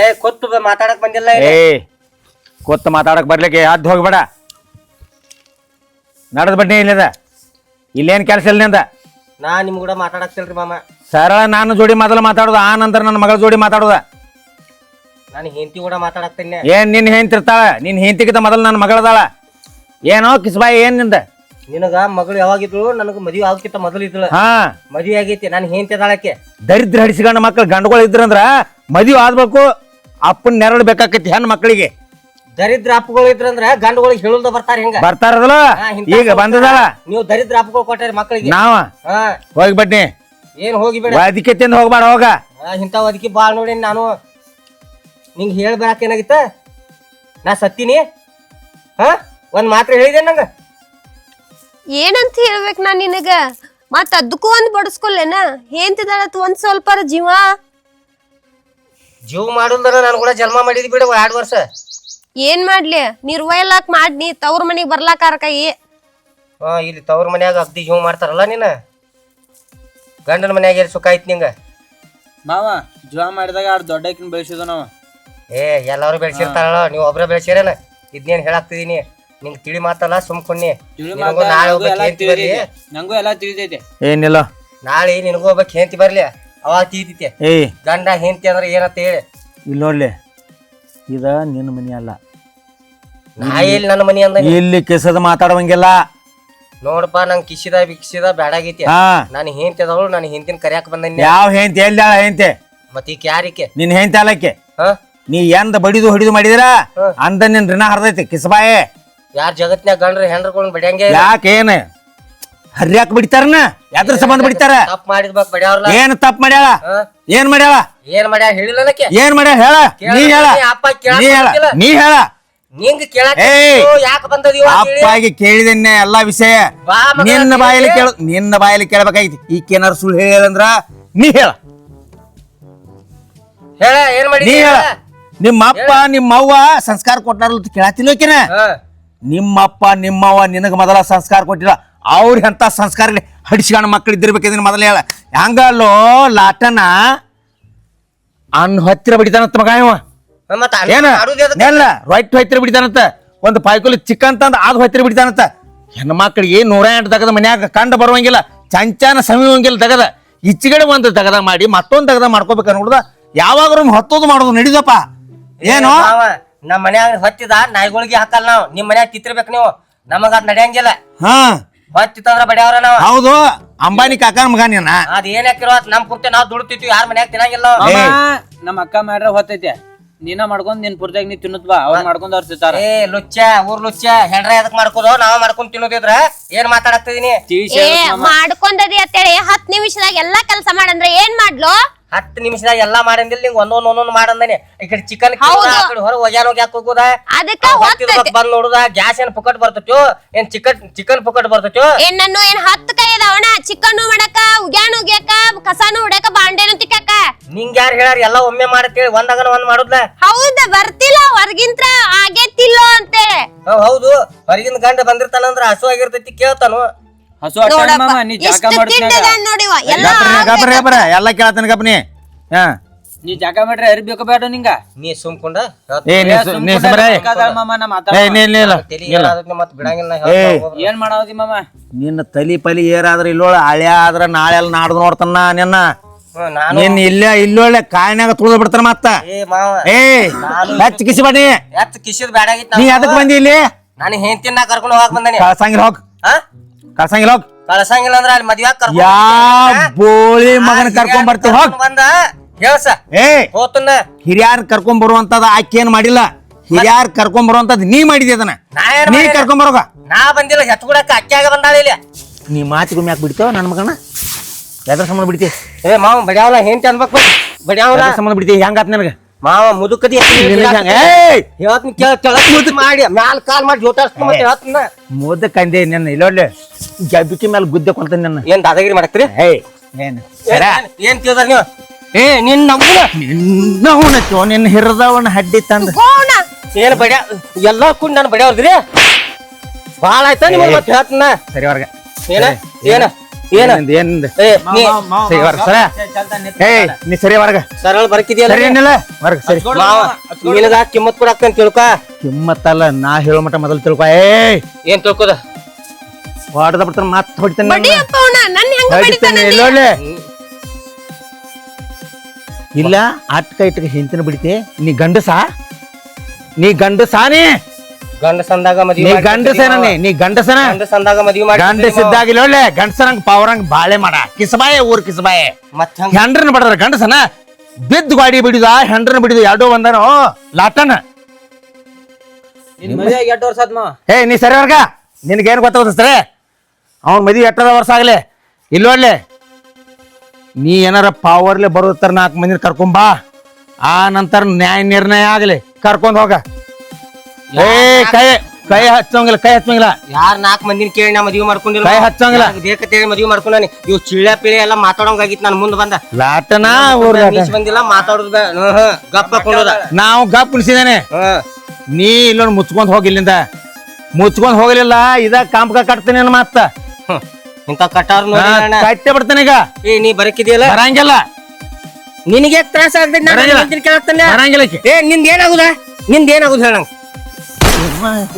ಏ ಕೊತ್ತು ಮಾತಾಡಕ್ ಬಂದಿಲ್ಲ. ಏ ಕೊತ್ತು ಮಾತಾಡಕ್ ಬರ್ಲಿಕ್ಕೆ ಅದ್ ಹೋಗ್ಬೇಡ. ನಡದ್ ಬಡ್ಡಿ ಇಲ್ಲದ. ಇಲ್ಲೇನು ಕೆಲಸ ಇಲ್ಲ ನಿಂದ. ನಾ ನಿಮ್ ಕೂಡ ಮಾತಾಡಕ್ತಿಲ್ರಿ ಮಾಮ. ಸರಳ ನಾನು ಜೋಡಿ ಮೊದಲು ಮಾತಾಡೋದು, ಆ ನಂತರ ನನ್ನ ಮಗಳ ಜೋಡಿ ಮಾತಾಡೋದ. ನಾನು ಹೆಂಡತಿ ಕೂಡ ಮಾತಾಡಕ್ತೇನೆ. ಏನ್ ನಿನ್ ಹೆಂತಿರ್ತಾಳ? ನಿನ್ ಹೆಂತಿಗಿಂತ ಮೊದಲು ನನ್ನ ಮಗಳದಾಳ. ಏನೋ ಕಿಸ್ಬಾಯಿ ಏನ್ ನಿಂದ? ನಿನಗ ಮಗಳು ಯಾವಾಗಿದ್ಳು? ನನಗ ಮದ್ವಿ ಆಗಕ್ಕಿಂತ ಮೊದಲು ಇದ್ಳು. ಮದ್ವಿ ಆಗೈತಿ, ನಾನು ಹೆಂಡತಿ ಅದಾಳಕ್ಕೆ. ದರಿದ್ರ ಹಡಿಸಿಕೊಂಡ ಮಕ್ಕಳು ಗಂಡುಗಳು ಇದ್ರಂದ್ರ ಮದ್ವಿ ಆದ್ಬೇಕು. ಅಪ್ಪನ ನೆರಳು ಬೇಕಾಕೈತಿ ಹೆಣ್ಣು ಮಕ್ಕಳಿಗೆ. ದರಿದ್ರ ಅಪ್ಪಗಳು ಇದ್ರಂದ್ರ ಗಂಡುಗಳಿಗೆ ಹೇಳುದ ಬರ್ತಾರ. ಹೆಂಗ ಬರ್ತಾರದಲ್ಲ? ಈಗ ಬಂದದಾಳ. ನೀವು ದರಿದ್ರ ಅಪ್ಪಗಳು ಕೊಟ್ಟಾರ ಮಕ್ಕಳಿಗೆ. ನಾವ ಹೋಗಿ ಬಡ್ನಿ. ಏನ್ ಹೋಗಿಬೇಡ, ಅದಕ್ಕೆ ತಿಂದು ಹೋಗ್ಬೇಡ. ಹೋಗ ಇಂಥವ್ ಅದಕ್ಕೆ ಬಾಳ್ ನೋಡಿ. ನಾನು ನಿಂಗೆ ಹೇಳ್ಬೇಕ ಏನಾಗಿತ್ತ? ನಾ ಸತ್ತೀನಿ. ಒಂದ್ ಮಾತ್ರ ಹೇಳಿದೆ ನಂಗ ಏನಂತ ಹೇಳ್ಬೇಕ್ ನಾ ನಿನಗ ಮತ್ ಅದಕ್ಕೂ ಒಂದ್ ಬಡಸ್ಕೊಲ್ಲೇನ ಏಂತಿದಾಳತ್ ಒಂದ್ ಸ್ವಲ್ಪ ಜೀವ ಜೀವ ಮಾಡುದ್ರ ನಾನು ಕೂಡ ಜನ್ಮ ಮಾಡಿದ್ ಬಿಡು 2 ವರ್ಷ. ಏನ್ ಮಾಡ್ಲಿ ನಿರ್ವಯಲಾಕ್ ಮಾಡ್ನಿ ತವ್ರ ಮನಿಗ್ ಬರ್ಲಾಕಾರ ಕೈ ಇಲ್ಲಿ ತವ್ರ ಮನ್ಯಾಗ ಅಗ್ದಿ ಜೀವ ಮಾಡ್ತಾರಲ್ಲ ನೀನ ಗಂಡನ ಮನ್ಯಾಗ ಎಲ್ಲಿ ಸುಖ ಐತಿ ನಿಂಗ. ಮಾವ ಜೀವ ಮಾಡಿದಾಗ ಆಡ್ ದೊಡ್ಡಕಿನ ಬೆಳೆಸಿದ ನಾವ. ಎಲ್ಲಾರು ಬೆಳ್ಸಿರ್ತಾರಲ್ಲ ನೀವು ಒಬ್ರ ಬೆಳ್ಸಿರೇನ ಇದ್ನೇನ್ ಹೇಳಾಕ್ತಿದೀನಿ ನಿಂಗ್ ತಿಳಿ ಮಾತಲ್ಲ ಸುಮ್ಕೊಂಡಿ. ನಂಗೂ ಎಲ್ಲಾ ತಿಳಿದೈತೆ. ಏನಿಲ್ಲ ನಾಳೆ ನಿನಗೂ ಒಬ್ಬಕ್ ಹೆಂತಿ ಬರ್ಲಿ ಅವಾಗ ತೀತೈತೆ ಗಂಡ ಹೆಂತಿ ಅಂದ್ರೆ ಏನಂತ ಹೇಳಿ. ಇಲ್ಲಿ ನೋಡ್ಲಿ ಇದ ನಿನ್ನ ಮನಿ ಅಲ್ಲ, ನಾ ಇಲ್ಲಿ ನನ್ನ ಮನಿ ಅಂದ ಇಲ್ಲಿ ಕಿಸದ ಮಾತಾಡುವಂಗಿಲ್ಲ. ನೋಡಪ್ಪ ನಂಗ್ ಕಿಸಿದ ಬಿಕ್ಸಿದ ಬ್ಯಾಡಾಗೈತಿ. ನಾನು ಹೆಂತಿ ಅದವಳು ನಾನು ಹೆಂತಿನ ಕರ್ಯಾಕ ಬಂದನಿ. ಯಾವ ಹೆಂತಿ ಎಲ್ಲಿ ಹೆಂತಿ ಮತ್ ಈಕ ಯಾರಿಕೆ ನಿನ್ ಹೆಂತಿ ಅಲ್ಲಕ್ಕೆ ಹ ನೀ ಎಂದ ಬಡಿದು ಹೊಡಿದು ಮಾಡಿದ್ರ ಅಂದ ನಿನ್ ಋಣ ಹರ್ದೈತಿ ಕಿಸಬಾಯೆ. ಯಾರ ಜಗತ್ನ್ಯಾಗ ಗಂಡ್ರ ಹೆಂಡ್ರಕೊಂಡ್ ಬಡಿಯಂಗೆ ಯಾಕೇನ್ ಹರ್ಯಾಕ ಬಿಡ್ತಾರನ ಯಾದ್ರ ಸಂಬಂಧ ಬಿಡ್ತಾರ? ತಪ್ಪ ಮಾಡಿದ್ಬೇಕು ಬಡಿಯವ್ರಲ್ಲ. ಏನ್ ತಪ್ಪ ಮಾಡ್ಯಾಳ? ಏನ್ ಮಾಡ್ಯಾಳ? ಏನ್ ಮಾಡ್ಯಾ ಹೇಳಿಲ್ಲನಕ್ಕೆ ಏನ್ ಮಾಡ್ಯಾಳ ಹೇಳ. ನೀ ಹೇಳ ಅಪ್ಪ ನೀ ಹೇಳ ನೀ ಹೇಳ ನಿಂಗ ಕೇಳಾಕ ಯಾಕೆ ಬಂದದಿ ಅಪ್ಪಾಗಿ ಕೇಳಿದನ್ನೇ ಎಲ್ಲಾ ವಿಷಯ ನಿನ್ನ ಬಾಯಲ್ಲಿ ಕೇಳು. ನಿನ್ನ ಬಾಯಲ್ಲಿ ಕೇಳ್ಬೇಕಾಗಿತಿ. ಈಕೇನಾರು ಸುಳ್ಳು ಹೇಳಿದಂದ್ರ ನೀ ಹೇಳ. ಹೇಳ ಏನ್ ಮಾಡಿ ನೀ ಹೇಳ. ನಿಮ್ಮ ಅಪ್ಪ ನಿಮ್ಮವ್ವ ಸಂಸ್ಕಾರ ಕೊಟ್ಟಾರ ಕೇಳತ್ತಿಲ್ಲೋಕಿನ. ನಿಮ್ಮಪ್ಪ ನಿಮ್ಮವ್ವ ನಿನಗ ಮೊದಲ ಸಂಸ್ಕಾರ ಕೊಟ್ಟಿಲ್ಲ. ಅವ್ರ ಎಂತ ಸಂಸ್ಕಾರ ಹಡಿಸ್ಕೊಂಡ್ ಮಕ್ಳು ಇದ್ದಿರ್ಬೇಕಿದ್ರೆ ಮೊದಲ ಹೇಳ. ಹಂಗಲ್ಲೋ ಲಾಟನ ಹತ್ತಿರ ಬಿಡಿತಾನಂತ ಮಗ ಇವ. ಏನ ರೊಟ್ಟಿ ಹತ್ತಿರ ಬಿಡಿತಾನಂತ. ಒಂದು ಪಾಯ್ಕೊಲಿ ಚಿಕನ್ ತಂದ ಅದು ಹತ್ತಿರ ಬಿಡಿತಾನಂತ. ಹೆಣ್ಣು ಮಕ್ಳಿಗೆ 108 ತಗದ ಮನ್ಯಾಗ ಕಂಡು ಬರುವಂಗಿಲ್ಲ, ಚಂಚಾನ ಸಮಿವಂಗಿಲ್ಲ ತಗದ. ಈಚೆಗಡೆ ಒಂದು ತಗದ ಮಾಡಿ ಮತ್ತೊಂದು ತಗದ ಮಾಡ್ಕೋಬೇಕು ನೋಡ್ದ. ಯಾವಾಗ್ರೂ ಹೊತ್ತೋದು ಮಾಡೋದು ನಡೀದಪ್ಪ. ಏನು ನಮ್ಮ ಮನ್ಯಾಗ ಹೊತ್ತಿದ ನಾಯಿಗಳಿಗೆ ಹಾಕಲ್ಲ ನಾವು. ನಿಮ್ ಮನ್ಯಾಗ ತಿತ್ತಿರ್ಬೇಕು ನೀವು. ನಮಗ ಅದ್ ನಡೆಯಂಗಿಲ್ಲ. ಹೊತ್ತಿತ್ತಂದ್ರ ಬಡಿಯವ್ರ ನಾವ್. ಹೌದು ಅಂಬಾನಿ ಕಾಕನ ಮಗ ನೀನ. ಅದ್ ಏನ್ ಹಾಕಿರೋ ನಮ್ ಪುರ್ತಿ ನಾವ್ ದುಡ್ತಿದ್ವಿ. ಯಾರ ಮನ್ಯಾಗ ತಿನ್ನಂಗಿಲ್ಲ. ನಮ್ಮ ಅಕ್ಕ ಮಾಡ್ರ ಹೊತ್ತೈತೆ. ನೀನ ಮಾಡ್ಕೊಂಡ್ ನಿನ್ ಪುರ್ತಾಗ ನೀ ತಿನ್ನತ್ ಬಾ. ಅವ್ರ ಮಾಡ್ಕೊಂಡ್ ಅವ್ರ ತಿಂತಾರ. ಲುಚ್ಚ ಊರ್ ಲುಚ್ಚ ಹೆಂಡ್ರ ಎದಕ್ ಮಾಡ್ಕೋದು ನಾವ್ ಮಾಡ್ಕೊಂಡ್ ತಿನ್ನೋದಿದ್ರ ಏನ್ ಮಾತಾಡಕ್ತಿದೀನಿ? ಮಾಡ್ಕೊಂಡದಿ ಅಂತೇಳಿ 10 ನಿಮಿಷದಾಗ ಎಲ್ಲಾ ಕೆಲಸ ಮಾಡಂದ್ರೆ ಏನ್ ಮಾಡ್ಲು? 10 ನಿಮಿಷದಾಗ ಎಲ್ಲಾ ಮಾಡಂದಿಲ್ಲ. ನಿಂಗ್ ಒಂದೊಂದ್ ಮಾಡಂದಾನೆ. ಈ ಕಡೆ ಚಿಕನ್ ಹೊರ ಒಗ್ಯಾನ ಯಾಕೆ ಹೋಗುದ? ಬಂದ್ ನೋಡುದ ಗ್ಯಾಸ್ ಏನ್ ಪುಕಟ್ ಬರ್ತೈತೋ ಏನ್ ಚಿಕನ್ ಪುಕಟ್ ಬರ್ತೈತೋ? ಏನ್ ನಾನು ಏನ್ 10 ಕೈ ಅದಾವಣ ಚಿಕನ್ ಮಾಡಕ ಉಗ್ಯಾನ ಉಗ್ಯಾಕ ಕಸಾನು ಹೊಡ್ಯಾಕ ಬಾಂಡೆನು ತಿಕ್ಕಾಕ. ನಿಂಗ್ ಯಾರು ಹೇಳಾರ ಎಲ್ಲ ಒಮ್ಮೆ ಮಾಡತ್ತೇಳಿ ಒಂದಾಗನ ಒಂದ್ ಮಾಡುದ್ಲ? ಹೌದ ಬರ್ತಿಲ್ಲ ಹೊರಗಿಂತ್ರ ಆಗೇತಿಲ್ಲೋ ಅಂತೇಳಿ. ಹೌದು ಹೊರಗಿನ ಗಂಡ ಬಂದಿರ್ತಾನಂದ್ರ ಹಸು ಆಗಿರ್ತೈತಿ ಕೇಳ್ತಾನು. ಹಸು ಮಾಮ ನೀ ಜಾಕ ನೋಡಿವ ಎಲ್ಲ ಕೇಳತನ ಗಪ್ನಿ. ನೀ ಜಾಕ ಮಾಡ್ರೆ ಅರಿಬೇಕು ಬೇಡ ನಿಂಗ. ನೀ ಸುಮ್ಕೊಂಡ ಮಾಮ ನಾ ಏನ್ ಮಾಡಾವದಿ ಮಾಮ? ನಿನ್ನ ತಲಿ ಪಲಿ ಏರಾದ್ರ ಇಲ್ಲೋಳ ಹಳ್ಯ ಆದ್ರ ನಾಳೆ ಎಲ್ಲ ನಾಡ್ದು ನೋಡ್ತಾನ ನಿನ್ನ. ನಿನ್ ಇಲ್ಲೊಳ್ಳೆ ಕಾಯಿನಾಗ ತುಳ್ದ ಬಿಡ್ತಾರ ಮತ್ತ. ಹೆಚ್ಚ ಕಿಸಿ ಬನ್ನಿ. ಹೆಚ್ಚ ಕಿಸಿದ್ ಬ್ಯಾಡಾಗಿತ್ತು. ನೀ ಅದಕ್ ಬಂದಿ ಇಲ್ಲಿ? ನಾನು ಹೆಂಡತಿನ ಕರ್ಕೊಂಡು ಹೋಗಕ್ ಬಂದಾನೆ. ಕಳ್ಸಂಗಿಲ್ಲ ಹೋಗ್. ಕಳ್ಸಂಗಿಲ್ಲ ಹೋಗ್. ಕಳ್ಸಂಗಿಲ್ಲ ಅಂದ್ರ ಅಲ್ಲಿ ಮದ್ವೆ ಯಾ ಬೋಳಿ ಮಗನ ಕರ್ಕೊಂಡ್ ಬರ್ತೀವಿ ಹೋಗ್. ಬಂದ ಹೇಳ್ಸ ಹೋತನ್ನ ಹಿರಿಯಾರ್ ಕರ್ಕೊಂಡ್ ಬರುವಂತದ ಆಕೆ ಏನ್ ಮಾಡಿಲ್ಲ. ಹಿರಿಯಾರ್ ಕರ್ಕೊಂಡ್ ಬರುವಂತದ್ ನೀ ಮಾಡಿದಿ. ಅದನ್ನ ನೀ ಕರ್ಕೊಂಡ್ ಬರೋಗ ನಾ ಬಂದಿಲ್ಲ. ಹೆತ್ಗುಡಕ ಅಕ್ಕಿಯಾಗ ಬಂದಾಳ ಇಲ್ಲಿ. ನೀ ಮಾತಿಗೊಮ್ಮೆ ಯಾಕೆ ಬಿಡ್ತೇವ ನನ್ನ ಮಗನ? ಎದ್ರ ಸಂಬಂಧ ಬಿಡ್ತಿ? ಮಾವ ಬಡಿಯಾವಲ್ಲ ಹೆಂಡತಿ ಅನ್ಬೇಕು. ಬಡಿಯಾವಲ್ಲ ಸಂಬಂಧ ಬಿಡ್ತಿ? ಹೆಂಗಾತ್ ನನಗ ಮಾವ ಮುದುಕದಿ ಮಾಡಿ ಮ್ಯಾಲ ಕಾಲ್ ಮಾಡಿ ಜೋತಾಡ್ಸ್ಕೊಂಡ್ ಮುದಕ್ಕಂದೆ ನಿನ್ನ ಇಲ್ಲೊಳ್ಳೆ ಜಬ್ಬಿಕಿ ಮೇಲೆ ಗುದ್ದೆ ಕೊಲ್ತಾನೆ ನನ್ನ. ಏನ್ ದಾದಾಗಿರಿ ಮಾಡಕ್ತೀರಿ? ಏನ್ ತಿಳಿದ್ರ ನೀವು? ನಿನ್ನ ಹಿರದವನ್ನ ಹಡ್ಡಿ ತಂದ ಏನ್ ಬಡ್ಯಾ ಎಲ್ಲಾ ಕುಂಡ್ ನಾನು ಬಡಿಯವ್ರದ್ರಿ ಬಾಳ ಆಯ್ತಾ ನಿಮ್ ಮತ್ತೆ ಹೇಳ್ತನ. ಸರಿ ಹೊರಗ ಏನ ಏನ ಏನ ನೀ ಸರಿ ಹೊರಗ ಸರಳ ಬರ್ಕಿದ್ಯಲ್ಲ. ಏನಿಲ್ಲ ಹೊರಗ ಸರಿ. ನಿನಗ ಕಿಮ್ಮತ್ ಕೊಡಾಕ್ತೇನೆ ತಿಳ್ಕ. ಕಿಮ್ಮತ್ತಲ್ಲ ನಾ ಹೇಳೋ ಮಟ್ಟ ಮೊದಲು ತಿಳ್ಕೊ. ಏನ್ ತಿಳ್ಕೋದ? ಹೊಡೆದ ಬಿಡ್ತಾನ ಮತ್ ಹೊಡಿತಾನೆ. ಇಲ್ಲ ಅಟ್ಕ ಇಟ್ಕ ಹಿಂತಿನ ಬಿಡ್ತಿ. ನೀ ಗಂಡಸಾ? ನೀ ಗಂಡಸಾನಿ? ಗಂಡಸಂದಾಗ ಮದ್ವಿ ನೀ ಗಂಡಸನ ನೀ ಗಂಡಸನ ಗಂಡಸಂದಾಗ ಮದ್ವಿ ಮಾಡಿ ಗಂಡಸಿದ್ದಾಗಿಲ್ಲ ಒಳ್ಳೆ ಗಂಡಸರಂಗ್ ಪಾವರಂಗ್ ಬಾಳೆ ಮಾಡ ಕಿಸಬಾಯೆ ಊರ್ ಕಿಸಬಾಯೆ. ಹೆಂಡ್ರನ್ ಬಡದ್ರ ಗಂಡಸನ ಬಿದ್ದು ಗಾಡಿ ಬಿಡಿದ ಹೆಂಡ್ರನ್ ಬಿಡಿದು ಎರಡೂ ಬಂದನು ಲಾಟನ. ನೀ ಸರಿ ವರ್ಗ ನಿನ್ಗೇನ್ ಗೊತ್ತಾಗುತ್ತೆ ಸರಿ? ಅವನ್ ಮದ್ವಿ 8 ವರ್ಷ ಆಗ್ಲಿ ಇಲ್ಲೊಳ್ಳೆ. ನೀ ಏನಾರ ಪಾವರ್ಲೆ ಬರೋತರ 4 ಮಂದಿನ ಕರ್ಕೊಂಬಾ. ಆ ನಂತರ ನ್ಯಾಯ ನಿರ್ಣಯ ಆಗ್ಲಿ ಕರ್ಕೊಂಡ್ ಹೋಗ. ಕೈ ಹಚ್ಚಂಗಿಲ್ಲ ಯಾರ್ 4 ಮಂದಿನ ಕೇಳಿ ನಾ ಮದ್ವಿ ಮಾಡ್ಕೊಂಡಿಲ್ಲ ಕೈ ಹಚ್ಚಂಗಿಲ್ಲ ಬೇಕಂತೇಳಿ ಮದ್ವಿ ಮಾಡ್ಕೊಂಡಾನಿ ಇವ್ ಚಿಳ್ಳ ಪಿಳಿ ಎಲ್ಲ ಮಾತಾಡೋಂಗಾಗಿತ್ತು ನಾನು ಮುಂದೆ ಬಂದ ಲಾಟನ ಮೀಸ್ ಬಂದಿಲ್ಲ ಮಾತಾಡೋದು ಗಪ್ಪ ಹಾಕೊಂಡದ ನಾವು ಗಪ್ ಉಣಿಸಿದೇನೆ ನೀ ಇಲ್ಲೊಂದು ಮುಚ್ಕೊಂಡ್ ಹೋಗಿ ಇಲ್ಲಿಂದ ಮುಚ್ಕೊಂಡ್ ಹೋಗ್ಲಿಲ್ಲ ಇದ ಕಾಂಪಕ ಕಟ್ತೀನಿ ಮತ್ತ ಇಂತ ಕಟ್ಟಾರ ಕಟ್ಟೆ ಬಿಡ್ತಾನೆ ಈಗ ಏ ನೀ ಬರಕಿದೆಯಲ್ಲ ಬರಂಗಿಲ್ಲ ನಿನಗೆ ತ್ರಾಸ ಆಗ್ತೈತಿ ಕೇಳತ್ತಾನೆ ಬರಂಗಿಲ್ಲ ಏ ನಿಂದ ಏನಾಗುದ ಹೇಳ ನಂಗೆ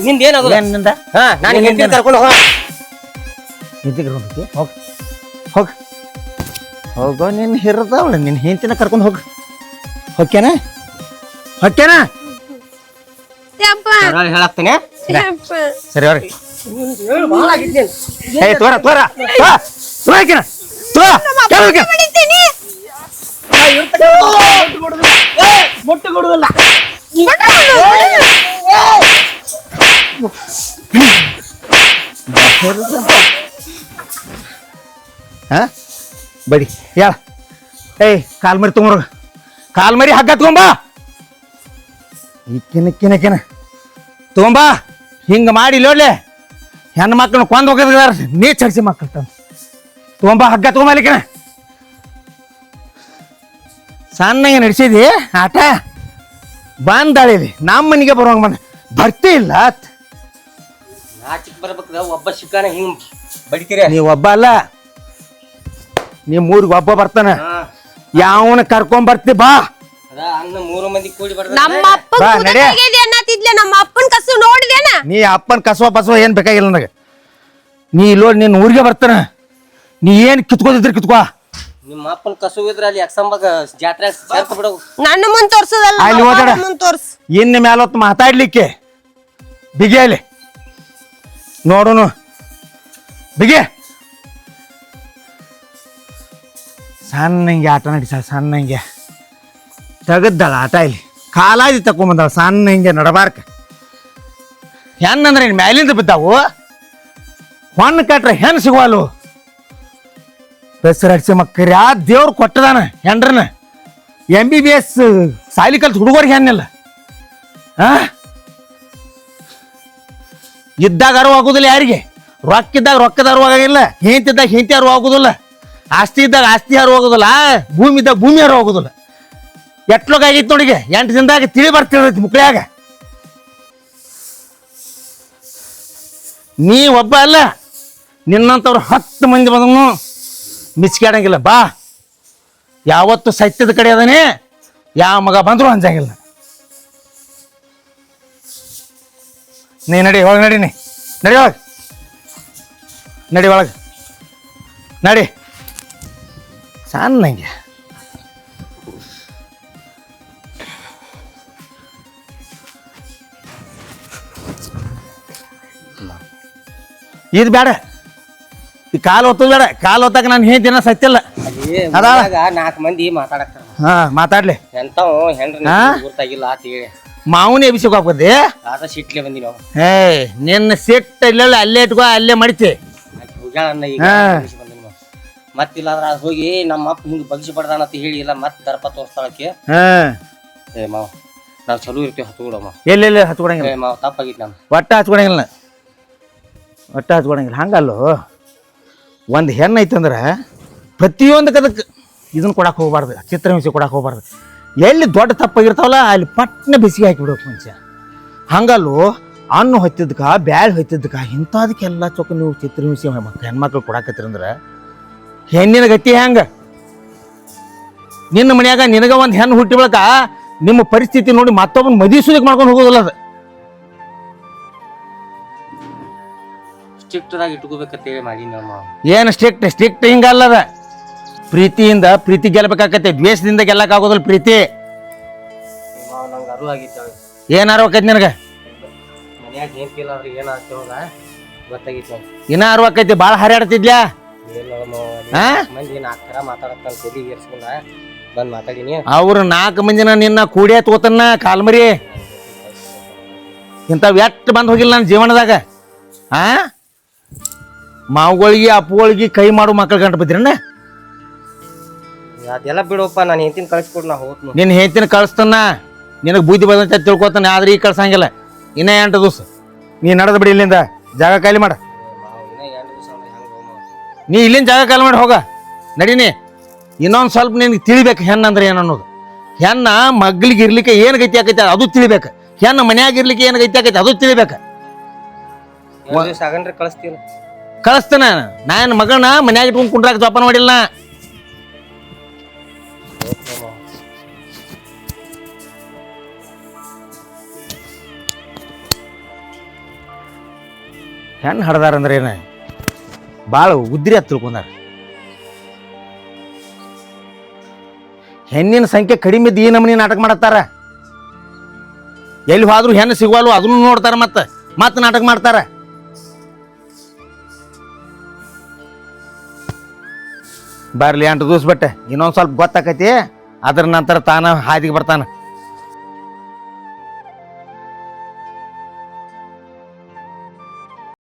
ನಿಂದ ಏನಾಗುದ ಏನಿಂದ ಹಾ ನಾನು ಹೆಂಡತಿ ಕರ್ಕೊಂಡು ಹೋಗ ಹೋಗ್ ಹೋಗ್ ಹೋಗೋ ನಿನ್ ಹಿರದವಳ ನಿನ್ ಹೆಂಡತಿನ ಕರ್ಕೊಂಡು ಹೋಗ್ ಹೊಕ್ಕೇನ ಹೇಳಾಕ್ತಾನೆ ಸರಿ ಅವ್ರಿ ಏ ತೋರ ಮುಟ್ಟು ಕೊಡುದಿಲ್ಲ ಬಡಿ ಹೇಳ ಏಯ್ ಕಾಲ್ಮರಿ ತಗೊಂಡ್ರ ಕಾಲ್ಮರಿ ಹಗ್ಗ ತಗೊಂಬಾ ಈಕಿನ ತಗೊಂಬಾ ಹಿಂಗ ಮಾಡಿ ನೋಡ್ಲೆ ಹೆಣ್ಣು ಮಕ್ಕಳನ್ನ ಕೊಂದ್ ಹೋಗಿದಾರ ನೀ ಚಡ್ಸಿ ಮಕ್ಕಳು ತಗೊಂಬಾ ಹಗ್ಗ ತಗೊಂಬಲಿಕಿನ ಸಣ್ಣಗೆ ನಡೆಸಿದಿ ಆಟ ಬಂದಾಳಿಲಿ ನಮ್ಮ ಮನೆಗೆ ಬರುವಂಗ ಬಂದ ಬರ್ತಿ ಇಲ್ಲ ನಾಚಿಕ್ ಬರ್ಬೇಕದ ಒಬ್ಬ ಶಿಕಾನ ಹಿಂಗ್ ಬಡಿತೀರಿ ನೀ ಒಬ್ಬ ಅಲ್ಲ ನೀ ಮೂರಿಗೆ ಒಬ್ಬ ಬರ್ತಾನ ಯಾವನ ಕರ್ಕೊಂಡ್ ಬರ್ತಿ ಬಾ ಅನ್ನ 3 ಮಂದಿ ಕೂಡಿ ನಮ್ಮ ಅಪ್ಪನ ಕಸು ನೋಡಿದೇನ ನೀ ಅಪ್ಪನ ಕಸವ ಬಸವ ಏನ್ ಬೇಕಾಗಿಲ್ಲ ನನಗೆ ನೀ ಇಲ್ಲೋಡ್ ನೀನ್ ಊರಿಗೆ ಬರ್ತಾನ ನೀ ಏನ್ ಕಿತ್ಕೋದಿದ್ರಿ ಕಿತ್ಕೋ ನಿಮ್ಮ ಅಪ್ಪನ ಕಸು ಇದ್ರ ಅಲ್ಲಿ ಅಕ್ಸಂಬಾಗ ಜಾತ್ರೆ ಸೇರ್ಕ ಬಿಡವು ನನ್ನ ಮುಂದ್ ತೋರ್ಸದಲ್ಲ ಅಲ್ಲಿ ಹೋದಾಡ ಮುಂದ್ ತೋರ್ಸ್ ಇನ್ನು ಮೇಲೊತ್ತು ಮಾತಾಡ್ಲಿಕ್ಕೆ ಬಿಗಿಯಲ್ಲಿ ನೋಡುನು ಬಿಗಿ ಸಣ್ಣಂಗೆ ಆಟ ನಡಿಸ ಸಣ್ಣಂಗೆ ತೆಗದ್ದಾಳ ಆಟ ಇಲ್ಲಿ ಕಾಲಾದಿ ತಕೊಂಬಂದಾಳ ಸಣ್ಣ ಹಿಂಗೆ ನಡಬಾರ್ಕ ಹೆಣ್ಣಂದ್ರೆ ಇನ್ನು ಮ್ಯಾಲಿಂದ ಬಿದ್ದಾವು ಹೊಣ್ಣು ಕಟ್ರೆ ಹೆಣ್ಣು ಸಿಗುವಲ್ಲು ಬೆಸರಡ್ಸಿ ಮಕ್ಕರ್ಯಾ ದೇವ್ರು ಕೊಟ್ಟದಾನ ಹೆಂಡ್ರನ MBBS ಸಾಲಿ ಕಲ್ತು ಹುಡುಗರಿಗೆ ಹೆಣ್ಣಿಲ್ಲ ಇದ್ದಾಗ ಅರಿವು ಆಗುದಿಲ್ಲ ಯಾರಿಗೆ ರೊಕ್ಕ ಇದ್ದಾಗ ರೊಕ್ಕದ ಅರಿವು ಆಗಂಗಿಲ್ಲ ಹೆಂತಿದ್ದಾಗ ಹೆಂತಿ ಅರಿವು ಆಗುದಿಲ್ಲ ಆಸ್ತಿ ಇದ್ದಾಗ ಆಸ್ತಿ ಅರಿವು ಆಗುದಿಲ್ಲ ಭೂಮಿ ಇದ್ದಾಗ ಭೂಮಿ ಅರಿವು ಆಗುದಿಲ್ಲ ಎಟ್ಲೋಗಾಗಿತ್ತು ನೋಡಿಗೆ 8 ದಿನದಾಗ ತಿಳಿ ಬರ್ತಿರ್ತೈತಿ ಮುಕ್ಳಿಯಾಗ ನೀ ಒಬ್ಬ ಅಲ್ಲ ನಿನ್ನಂತವ್ರು 10 ಮಂದಿ ಬಂದನು ಮಿಸ್ಕಾಡಂಗಿಲ್ಲ ಬಾ ಯಾವತ್ತು ಸತ್ಯದ ಕಡೆ ಅದಾನೆ ಯಾವ ಮಗ ಬಂದ್ರು ಅಂಜಂಗಿಲ್ಲ ನೀ ನಡಿ ಒಳಗೆ ನಡಿ ನಡಿ ಒಳಗೆ ನಡಿ ಒಳಗೆ ನಡಿ ಸಣ್ಣಂಗೆ ಇದು ಬೇಡ ಈ ಕಾಲು ಹೊತ್ತದ ಬೇಡ ಕಾಲು ಹೊತ್ತಾಗ ನಾನು ಹೇಳ್ತೀನ ಸತ್ತಿಲ್ಲ ಅದಾವ 4 ಮಂದಿ ಮಾತಾಡಕ್ತಾರ ಹಾ ಮಾತಾಡ್ಲಿ ಎಂತಾವ್ ಹೆಂಡ್ರ ಗುರ್ತಾಗಿಲ್ಲ ಅಂತ ಹೇಳಿ ಮಾವನೇ ಎಬ್ಸಿಕ್ ಹಾಕೋದಿ ಆತ ಸಿಟ್ಲೆ ಬಂದಿ ನಾವು ನಿನ್ನ ಸಿಟ್ಟು ಇಲ್ಲ ಅಲ್ಲೇ ಇಟ್ಕೋ ಅಲ್ಲೇ ಮಡಿತಿ ಮತ್ತಿಲ್ಲ ಅದ್ರ ಹೋಗಿ ನಮ್ಮ ಅಪ್ಪ ಹಿಂಗ್ ಬಗ್ಸಿ ಪಡ್ದಾನ ಅಂತ ಹೇಳಿ ಇಲ್ಲ ಮತ್ ದರ್ಪ ತೋರಿಸ್ತಾಳಕ್ಕೆ ಏ ಮಾವ ನಾವ್ ಚಲೋ ಇರ್ತೀವಿ ಹತ್ಕೊಡಮ್ಮ ಎಲ್ಲೆಲ್ಲ ಹಚ್ಕೊಡಂಗಿಲ್ಲ ಮಾವ ತಪ್ಪಾಗಿತ್ತು ನಾನು ಒಟ್ಟ ಹಚ್ಕೊಡಂಗಿಲ್ಲ ಹಂಗಲ್ಲೋ ಒಂದು ಹೆಣ್ಣು ಐತಂದ್ರೆ ಪ್ರತಿಯೊಂದಕ್ಕೆ ಅದಕ್ಕೆ ಇದನ್ನ ಕೊಡಕ್ಕೆ ಹೋಗ್ಬಾರ್ದು ಚಿತ್ರಹಿಂಸೆ ಕೊಡಕ್ಕೆ ಹೋಗ್ಬಾರ್ದು ಎಲ್ಲಿ ದೊಡ್ಡ ತಪ್ಪಾಗಿರ್ತಾವಲ್ಲ ಅಲ್ಲಿ ಪಟ್ನ ಬಿಸಿಗೆ ಹಾಕಿಬಿಡ್ಬೇಕು ಮನುಷ್ಯ ಹಂಗಲ್ಲೋ ಹಣ್ಣು ಹೊತ್ತಿದ್ದಕ್ಕ ಬ್ಯಾಳೆ ಹೊತ್ತಿದ್ದಕ್ಕ ಇಂಥದಕ್ಕೆಲ್ಲ ಚೊಕ್ಕ ನೀವು ಚಿತ್ರಹಿಂಸೆ ಹೆಣ್ಮಕ್ಳು ಕೊಡಾಕತ್ತೀರಂದ್ರೆ ಹೆಣ್ಣಿನ ಗತಿ ಹೆಂಗ ನಿನ್ನ ಮನ್ಯಾಗ ನಿನಗ ಒಂದು ಹೆಣ್ಣು ಹುಟ್ಟಿ ಬಳಕ ನಿಮ್ಮ ಪರಿಸ್ಥಿತಿ ನೋಡಿ ಮತ್ತೊಬ್ಬನ ಮದುವೆ ಮಾಡ್ಕೊಂಡು ಹೋಗೋದಿಲ್ಲ ಅದು ಸ್ಟ್ರಿಕ್ಟ್ ಆಗಿ ಇಟ್ಕೋಬೇಕಂತೇಳಿ ಮಾಡಿ ನಮ್ಮ ಏನು ಸ್ಟ್ರಿಕ್ಟ್ ಹಿಂಗಲ್ಲದ ಪ್ರೀತಿಯಿಂದ ಪ್ರೀತಿ ಗೆಲ್ಲಬೇಕಾಗತ್ತೆ ದ್ವೇಷದಿಂದ ಗೆಲ್ಲಕ್ಕಾಗೋದಿಲ್ಲ ಪ್ರೀತಿ ನಂಗೆ ಅರು ಆಗಿತ್ತು ಏನಾರು ಆಕೈತಿ ನಿನಗೆ ಮನ್ಯಾಗ ಏನ್ತಿಲ್ಲ ಅವ್ರಿ ಏನಾಗ್ತೇವಲ್ಲ ಗೊತ್ತಾಗಿತ್ತು ಇನ್ನ ಅರ್ವಾಕೈತಿ ಭಾಳ ಹರಿಯಾಡ್ತಿದ್ಯಾ ಮಂದಿ 4 ಥರ ಮಾತಾಡಕ್ಕ ತಲೆ ಏರ್ಸ್ಕೊಂಡ ಬಂದ್ ಮಾತಾಡಿನಿ ಅವ್ರು 4 ಮಂದಿನ ನಿನ್ನ ಕೂಡಿಯ ತೋತನ್ನ ಕಾಲ್ಮರಿ ಇಂಥವ್ ಎಟ್ಟು ಬಂದ್ ಹೋಗಿಲ್ಲ ನನ್ನ ಜೀವನದಾಗ ಮಾವುಗಳಿಗೆ ಅಪ್ಪುಗಳಿಗೆ ಕೈ ಮಾಡು ಮಕ್ಕಳು ಗಂಟು ಬಿದ್ರಣ್ಣ ಅದೆಲ್ಲ ಬಿಡಪ್ಪ ನಾನು ಹೆಂತಿನ ಕಳಿಸ್ಕೊಡ್ ನಾ ಹೋಗ್ತೀನಿ ನಿನ್ನ ಹೆಂತಿನ ಕಳಿಸ್ತಾನ ನಿನಗೆ ಬುದ್ಧಿ ಬಂದಂತ ತಿಳ್ಕೊತಾನೆ ಆದ್ರೆ ಈಗ ಕಳ್ಸಂಗಿಲ್ಲ ಇನ್ನ 8 ದಿವಸ ನೀ ನಡೆದು ಬಿಡಿ ಇಲ್ಲಿಂದ ಜಾಗ ಖಾಲಿ ಮಾಡ ನೀ ಇಲ್ಲಿಂದ ಜಾಗ ಖಾಲಿ ಮಾಡಿ ಹೋಗ ನಡೀನಿ ಇನ್ನೊಂದು ಸ್ವಲ್ಪ ನಿನಗೆ ತಿಳಿಬೇಕು ಹೆಣ್ಣು ಅಂದ್ರೆ ಏನು ಅನ್ನೋದು ಹೆಣ್ಣ ಮಗ್ಲಿಗೆ ಇರ್ಲಿಕ್ಕೆ ಏನು ಗತಿ ಆಕೈತೆ ಅದು ತಿಳಿಬೇಕು ಹೆಣ್ಣು ಮನ್ಯಾಗ ಇರ್ಲಿಕ್ಕೆ ಏನು ಗತಿ ಆಕೈತೆ ಅದು ತಿಳಿಬೇಕು ಸಾಗನ್ರಿ ಕಳಿಸ್ತೀವಿ ಕಳಿಸ್ತೇನೆ ನಾನು ಮಗನ ಮನ್ಯಾಗ ಇಟ್ಕೊಂಡು ಕುಂಡ್ರಾಕ ಜೋಪಾನ ಮಾಡಿಲ್ಲ ಹೆಣ್ಣು ಹಡ್ದಾರ ಅಂದ್ರೆ ಏನ ಭಾಳ ಉದ್ರಿ ಹತ್ತು ತಿಳ್ಕೊಂಡಾರ ಹೆಣ್ಣಿನ ಸಂಖ್ಯೆ ಕಡಿಮೆ ಇದ್ದು ಈ ನಮೂನಿ ನಾಟಕ ಮಾಡತ್ತಾರ ಎಲ್ಲಿ ಹೋದ್ರು ಹೆಣ್ಣು ಸಿಗುವಲ್ವ ಅದನ್ನು ನೋಡ್ತಾರ ಮತ್ತೆ ನಾಟಕ ಮಾಡ್ತಾರ ಬರ್ಲಿ 8 ದಿವಸ ಬಿಟ್ಟೆ ಇನ್ನೊಂದು ಸ್ವಲ್ಪ ಗೊತ್ತಾಕೈತಿ ಅದ್ರ ನಂತರ ತಾನ ಹಾದಿಗೆ ಬರ್ತಾನ